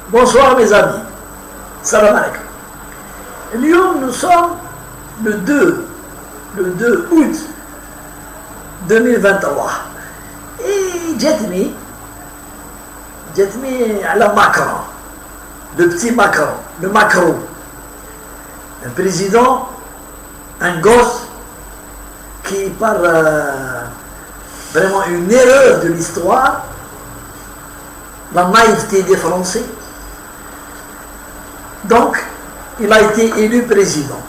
Bonsoir mes amis. Salam alaikum. Lyon, nous sommes le 2 août 2023. Et جاتني على Macron, le petit Macron, le Macron, un président, un gosse qui par vraiment une erreur de l'histoire, la naïveté des Français. Donc, il a été élu président.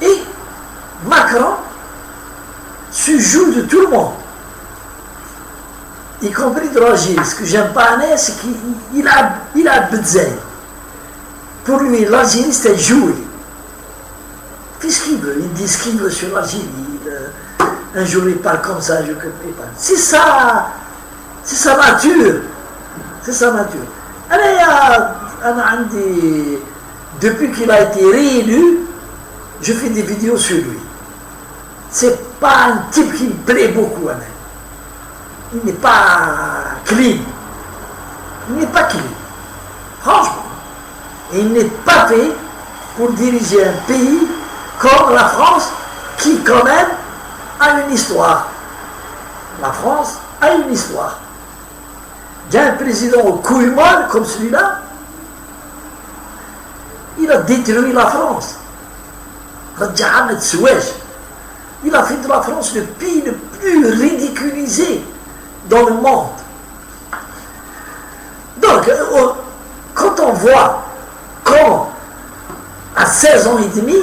Et Macron se joue de tout le monde, y compris de l'Algérie. Ce que j'aime pas, c'est qu'il a besoin. Pour lui, l'Algérie, c'est jouer. Fait ce qu'il veut. Il dit ce qu'il veut sur l'Algérie. Un jour, il parle comme ça, je ne comprends pas. C'est sa nature. C'est sa nature. Depuis qu'il a été réélu, je fais des vidéos sur lui. C'est pas un type qui me plaît beaucoup. Il n'est pas clean. Il n'est pas clean. Franchement. Et il n'est pas fait pour diriger un pays comme la France, qui quand même a une histoire. La France a une histoire. Il y a un président au couille molle comme celui-là, il a détruit la France. Il a fait de la France le pays le plus ridiculisé dans le monde. Donc, quand on voit comment, à 16 ans et demi,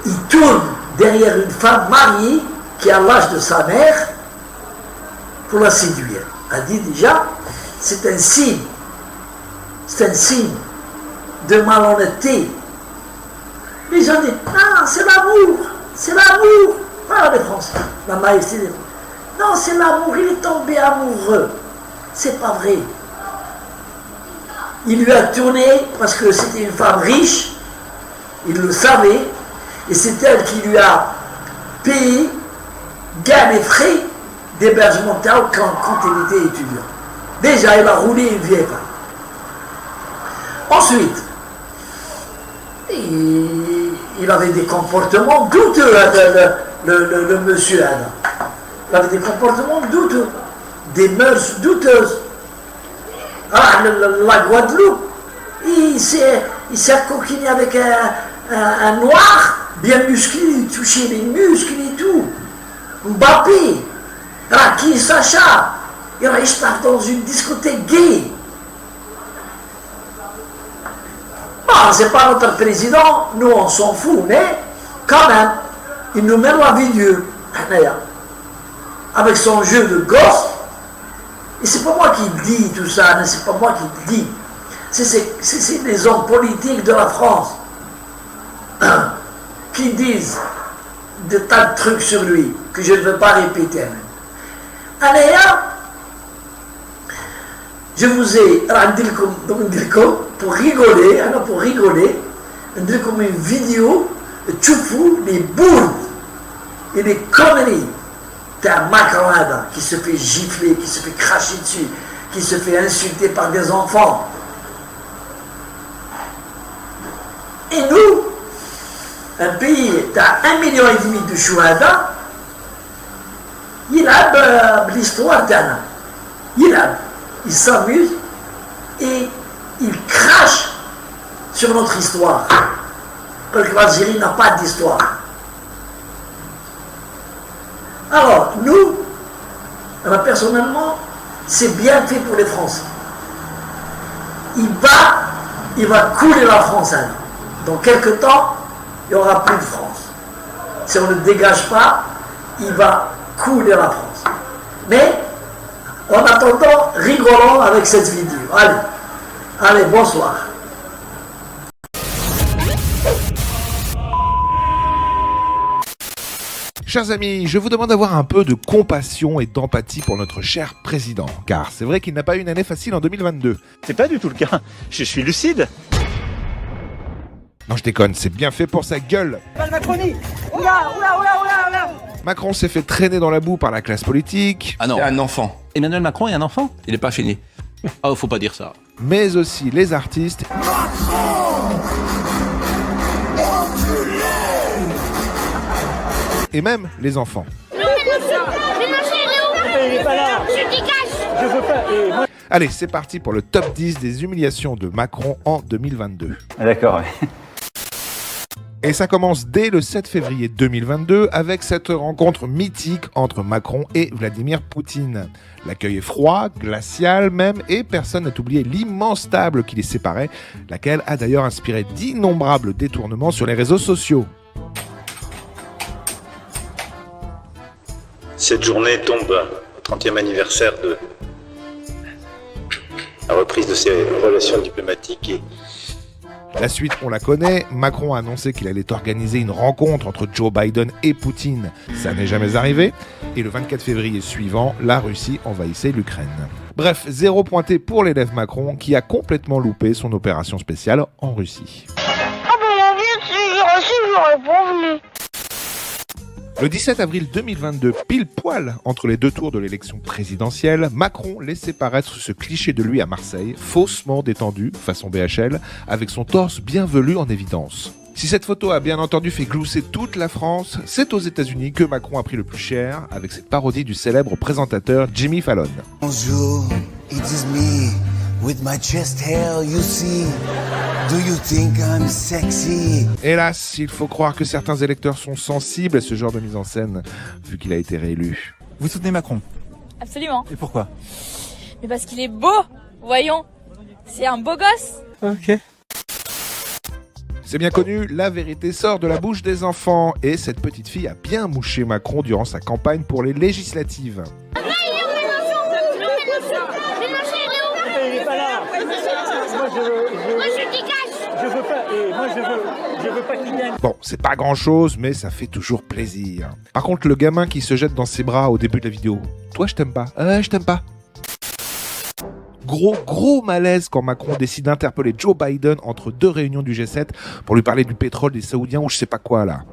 il tourne derrière une femme mariée qui a l'âge de sa mère pour la séduire. Elle dit déjà, c'est un signe de malhonnêteté. Les gens disent, non, c'est l'amour, pas les Français, la maïveté des Français. Non, c'est l'amour, il est tombé amoureux. C'est pas vrai. Il lui a tourné parce que c'était une femme riche, il le savait, et c'est elle qui lui a payé gains et frais d'hébergement quand il était étudiant. Déjà, il a roulé une vieille femme. Ensuite, il avait des comportements douteux, le monsieur Adam. Il avait des comportements douteux, des mœurs douteuses. La Guadeloupe, il s'est coquiné avec un noir bien musclé, il touchait les muscles et tout. Mbappé, qui Sacha, il start dans une discothèque gay. Bon, c'est pas notre président, nous on s'en fout, mais quand même, il nous met la vie Dieu. Avec son jeu de gosse. Et c'est pas moi qui dis tout ça, c'est pas moi qui dis. C'est les hommes politiques de la France qui disent de tas de trucs sur lui que je ne veux pas répéter. Je vous ai rendu pour rigoler, comme une vidéo de Tchoufou, les bourdes et les conneries d'un Macron qui se fait gifler, qui se fait cracher dessus, qui se fait insulter par des enfants. Et nous, un pays d'à 1,5 million de chouhada, il a l'histoire d'Anna. Il s'amuse et il crache sur notre histoire. Parce que l'Algérie n'a pas d'histoire. Alors, nous, personnellement, c'est bien fait pour les Français. Il va couler la France. Dans quelques temps, il n'y aura plus de France. Si on ne dégage pas, il va couler la France. Mais, en attendant, rigolons avec cette vidéo. Allez, bonsoir. Chers amis, je vous demande d'avoir un peu de compassion et d'empathie pour notre cher président, car c'est vrai qu'il n'a pas eu une année facile en 2022. C'est pas du tout le cas, je suis lucide. Non, je déconne, c'est bien fait pour sa gueule. Pas de Macronie. Oula. Macron s'est fait traîner dans la boue par la classe politique. Ah non, un enfant. Emmanuel Macron est un enfant ? Il n'est pas fini. Ah, faut pas dire ça. Mais aussi les artistes et même les enfants. Allez, c'est parti pour le top 10 des humiliations de Macron en 2022. D'accord, ouais. Et ça commence dès le 7 février 2022 avec cette rencontre mythique entre Macron et Vladimir Poutine. L'accueil est froid, glacial même, et personne n'a oublié l'immense table qui les séparait, laquelle a d'ailleurs inspiré d'innombrables détournements sur les réseaux sociaux. Cette journée tombe au 30e anniversaire de la reprise de ses relations diplomatiques et La suite, on la connaît. Macron a annoncé qu'il allait organiser une rencontre entre Joe Biden et Poutine. Ça n'est jamais arrivé. Et le 24 février suivant, la Russie envahissait l'Ukraine. Bref, 0 pointé pour l'élève Macron qui a complètement loupé son opération spéciale en Russie. Le 17 avril 2022, pile poil entre les deux tours de l'élection présidentielle, Macron laissait paraître ce cliché de lui à Marseille, faussement détendu, façon BHL, avec son torse bien velu en évidence. Si cette photo a bien entendu fait glousser toute la France, c'est aux États-Unis que Macron a pris le plus cher avec cette parodie du célèbre présentateur Jimmy Fallon. Bonjour, it is me, with my chest hair, you see. Do you think I'm sexy? Hélas, il faut croire que certains électeurs sont sensibles à ce genre de mise en scène, vu qu'il a été réélu. Vous soutenez Macron? Absolument. Et pourquoi? Mais parce qu'il est beau, voyons. C'est un beau gosse. Ok. C'est bien connu, la vérité sort de la bouche des enfants, et cette petite fille a bien mouché Macron durant sa campagne pour les législatives. Bon, c'est pas grand chose, mais ça fait toujours plaisir. Par contre, le gamin qui se jette dans ses bras au début de la vidéo, toi je t'aime pas, je t'aime pas. Gros malaise quand Macron décide d'interpeller Joe Biden entre deux réunions du G7 pour lui parler du pétrole des Saoudiens ou je sais pas quoi là.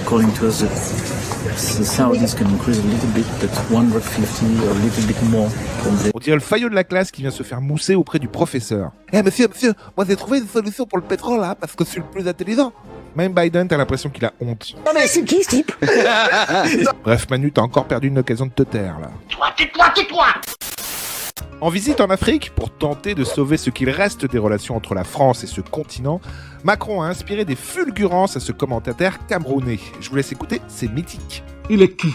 According to us, the Saudis can increase a little bit, but 150 or a little bit more from the... On dirait le faillot de la classe qui vient se faire mousser auprès du professeur. Monsieur, moi j'ai trouvé une solution pour le pétrole là, parce que je suis le plus intelligent. Même Biden, t'as l'impression qu'il a honte. Non mais c'est qui ce type? Bref, Manu, t'as encore perdu une occasion de te taire là. Tais-toi! En visite en Afrique, pour tenter de sauver ce qu'il reste des relations entre la France et ce continent, Macron a inspiré des fulgurances à ce commentateur camerounais. Je vous laisse écouter, c'est mythique. Il est qui?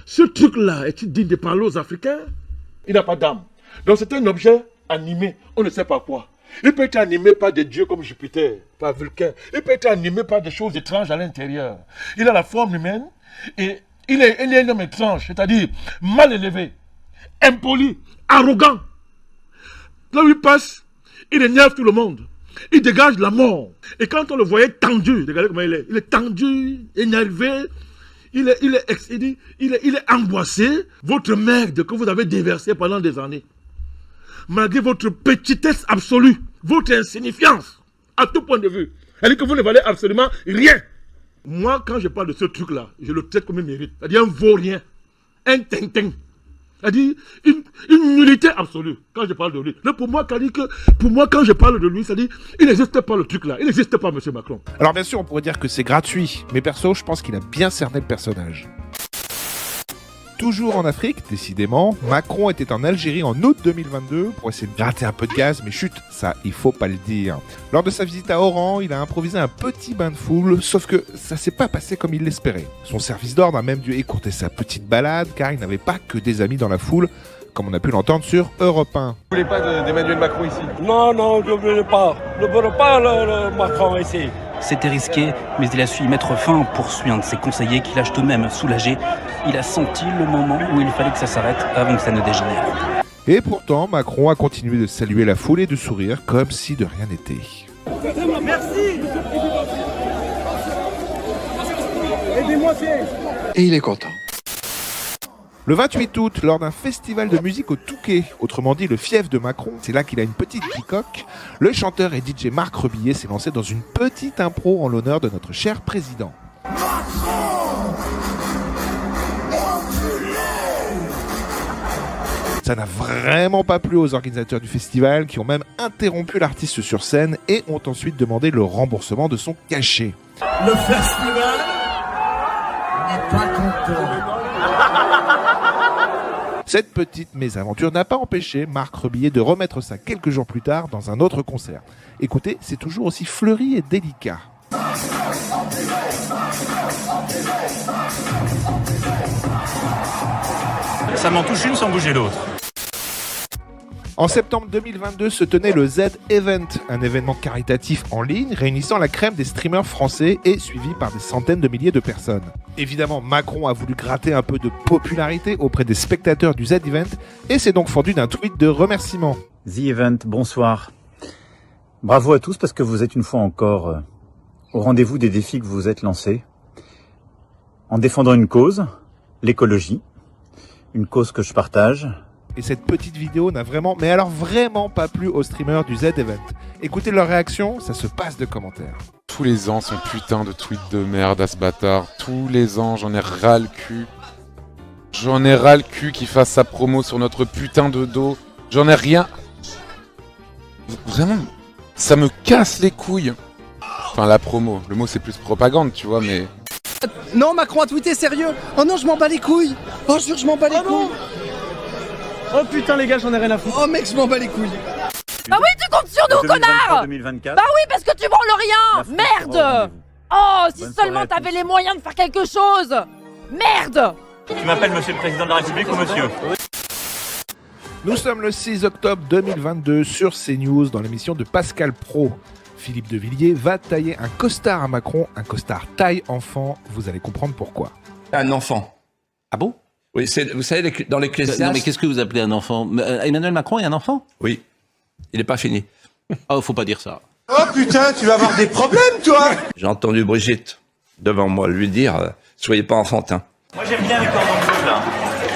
Ce truc-là, est-il digne de parler aux Africains? Il n'a pas d'âme. Donc c'est un objet animé, on ne sait pas quoi. Il peut être animé par des dieux comme Jupiter, par Vulcain. Il peut être animé par des choses étranges à l'intérieur. Il a la forme humaine et il est un homme étrange, c'est-à-dire mal élevé, impoli, arrogant. Là où il passe, il énerve tout le monde. Il dégage la mort. Et quand on le voyait tendu, regardez comment il est. Il est tendu, énervé. Il est angoissé. Votre merde que vous avez déversée pendant des années. Malgré votre petitesse absolue, votre insignifiance, à tout point de vue. C'est-à-dire que vous ne valez absolument rien. Moi, quand je parle de ce truc-là, je le traite comme il mérite. C'est-à-dire un vaurien, un tintin. C'est-à-dire une nullité absolue quand je parle de lui. Là, pour moi, quand je parle de lui, c'est-à-dire il n'existe pas le truc là. Il n'existe pas, monsieur Macron. Alors bien sûr, on pourrait dire que c'est gratuit, mais perso, je pense qu'il a bien cerné le personnage. Toujours en Afrique, décidément, Macron était en Algérie en août 2022 pour essayer de gratter un peu de gaz, mais chut, ça, il faut pas le dire. Lors de sa visite à Oran, il a improvisé un petit bain de foule, sauf que ça s'est pas passé comme il l'espérait. Son service d'ordre a même dû écourter sa petite balade, car il n'avait pas que des amis dans la foule, comme on a pu l'entendre sur Europe 1. Vous voulez pas d'Emmanuel Macron ici? Non, je ne veux pas. Je ne veux pas le Macron ici. C'était risqué, mais il a su y mettre fin en poursuivant un de ses conseillers qui lâche eux-mêmes soulagé. Il a senti le moment où il fallait que ça s'arrête avant que ça ne dégénère. Et pourtant, Macron a continué de saluer la foule et de sourire comme si de rien n'était. Merci. Aidez-moi, Et il est content. Le 28 août, lors d'un festival de musique au Touquet, autrement dit le fief de Macron, c'est là qu'il a une petite bicoque, le chanteur et DJ Marc Rebillet s'est lancé dans une petite impro en l'honneur de notre cher président. Ça n'a vraiment pas plu aux organisateurs du festival qui ont même interrompu l'artiste sur scène et ont ensuite demandé le remboursement de son cachet. Le festival n'est pas content. Cette petite mésaventure n'a pas empêché Marc Rebillet de remettre ça quelques jours plus tard dans un autre concert. Écoutez, c'est toujours aussi fleuri et délicat. Ça m'en touche une sans bouger l'autre. En septembre 2022 se tenait le Z-Event, un événement caritatif en ligne réunissant la crème des streamers français et suivi par des centaines de milliers de personnes. Évidemment, Macron a voulu gratter un peu de popularité auprès des spectateurs du Z-Event et s'est donc fendu d'un tweet de remerciement. The Event, bonsoir. Bravo à tous parce que vous êtes une fois encore au rendez-vous des défis que vous vous êtes lancés en défendant une cause, l'écologie, une cause que je partage. Et cette petite vidéo n'a vraiment, mais alors vraiment pas plu aux streamers du Z-Event. Écoutez leur réaction, ça se passe de commentaires. Tous les ans, son putain de tweet de merde à ce bâtard. Tous les ans, j'en ai ras le cul. J'en ai ras le cul qu'il fasse sa promo sur notre putain de dos. J'en ai rien. Vraiment, ça me casse les couilles. Enfin, la promo. Le mot, c'est plus propagande, tu vois, mais... Non, Macron a tweeté, sérieux. Oh non, je m'en bats les couilles. Oh, je jure, je m'en bats les couilles. Oh putain les gars, j'en ai rien à foutre. Oh mec, je m'en bats les couilles. Bah oui, tu comptes sur nous, connard. 2024. Bah oui, parce que tu branles rien. Merde. Oh, si seulement t'avais les moyens de faire quelque chose. Merde. Tu m'appelles monsieur le président de la République ou monsieur? Nous sommes le 6 octobre 2022 sur CNews dans l'émission de Pascal Praud. Philippe de Villiers va tailler un costard à Macron, un costard taille enfant. Vous allez comprendre pourquoi. Un enfant. Ah bon? Oui, vous savez, dans l'Ecclésiaste... Non mais qu'est-ce que vous appelez un enfant? Emmanuel Macron est un enfant? Oui, il n'est pas fini. Oh, faut pas dire ça. Oh putain, tu vas avoir des problèmes, toi! J'ai entendu Brigitte, devant moi, lui dire soyez pas enfantin. Moi j'aime bien les cordons bleus là.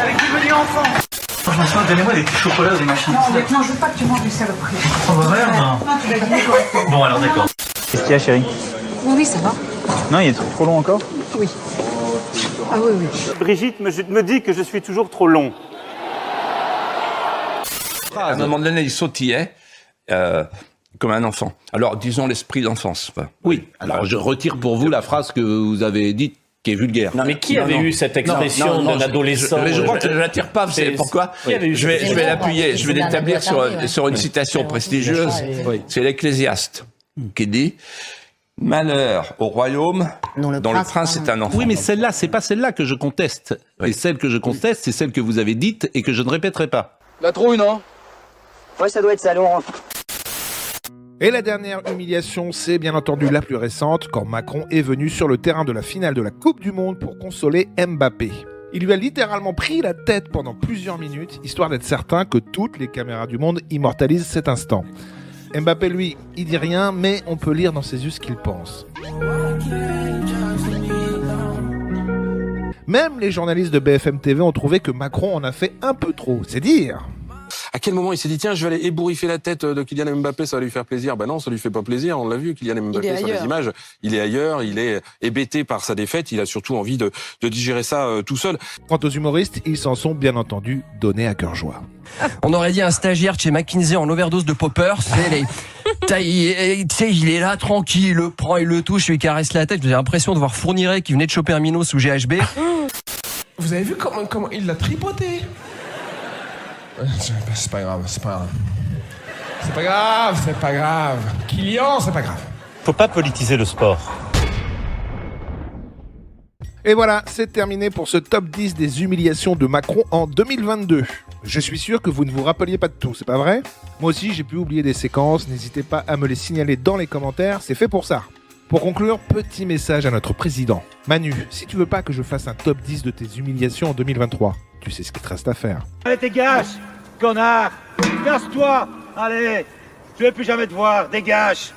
Avec du menu enfant. Franchement, donnez-moi des petits chocolats ou des machins. Non, je veux pas que tu manges du saloperie. On va voir, non? Non, tu vas dîner correctement. Bon alors d'accord. Qu'est-ce qu'il y a, chérie? Oui, ça va. Non, il est trop long encore? Oui. Ah oui, oui. Brigitte me dit que je suis toujours trop long. À un moment donné, il sautillait comme un enfant. Alors, disons l'esprit d'enfance. Enfin, oui, alors je retire pour vous la phrase que vous avez dite qui est vulgaire. Non mais qui avait eu cette expression d'un adolescent? Je crois que je ne la tire pas, vous savez pourquoi? Je vais l'appuyer, je vais l'établir sur une citation prestigieuse. C'est l'Ecclésiaste qui dit « Malheur au royaume dont le prince est un enfant ». Oui, mais celle-là, c'est pas celle-là que je conteste. Et celle que je conteste, c'est celle que vous avez dite et que je ne répéterai pas. La trouille, non? Ouais, ça doit être ça, Laurent. Et la dernière humiliation, c'est bien entendu la plus récente, quand Macron est venu sur le terrain de la finale de la Coupe du Monde pour consoler Mbappé. Il lui a littéralement pris la tête pendant plusieurs minutes, histoire d'être certain que toutes les caméras du monde immortalisent cet instant. Mbappé, lui, il dit rien, mais on peut lire dans ses yeux ce qu'il pense. Même les journalistes de BFM TV ont trouvé que Macron en a fait un peu trop, c'est dire. À quel moment il s'est dit tiens, je vais aller ébouriffer la tête de Kylian Mbappé, ça va lui faire plaisir? Ben non, ça lui fait pas plaisir, on l'a vu, Kylian Mbappé sur les images, il est ailleurs, il est hébété par sa défaite, il a surtout envie de digérer ça tout seul. Quant aux humoristes, ils s'en sont bien entendu donnés à cœur joie. On aurait dit un stagiaire de chez McKinsey en overdose de poppers, tu sais, il est là tranquille, il le prend, il le touche, il lui caresse la tête, j'ai l'impression de voir Fourniret qui venait de choper un minot sous GHB. Vous avez vu comment il l'a tripoté? C'est pas grave, c'est pas grave. C'est pas grave, c'est pas grave. Kylian, c'est pas grave. Faut pas politiser le sport. Et voilà, c'est terminé pour ce top 10 des humiliations de Macron en 2022. Je suis sûr que vous ne vous rappeliez pas de tout, c'est pas vrai? Moi aussi, j'ai pu oublier des séquences, n'hésitez pas à me les signaler dans les commentaires, c'est fait pour ça. Pour conclure, petit message à notre président. Manu, si tu veux pas que je fasse un top 10 de tes humiliations en 2023, tu sais ce qu'il te reste à faire. Allez, dégage, connard! Casse-toi! Allez! Je vais plus jamais te voir, dégage!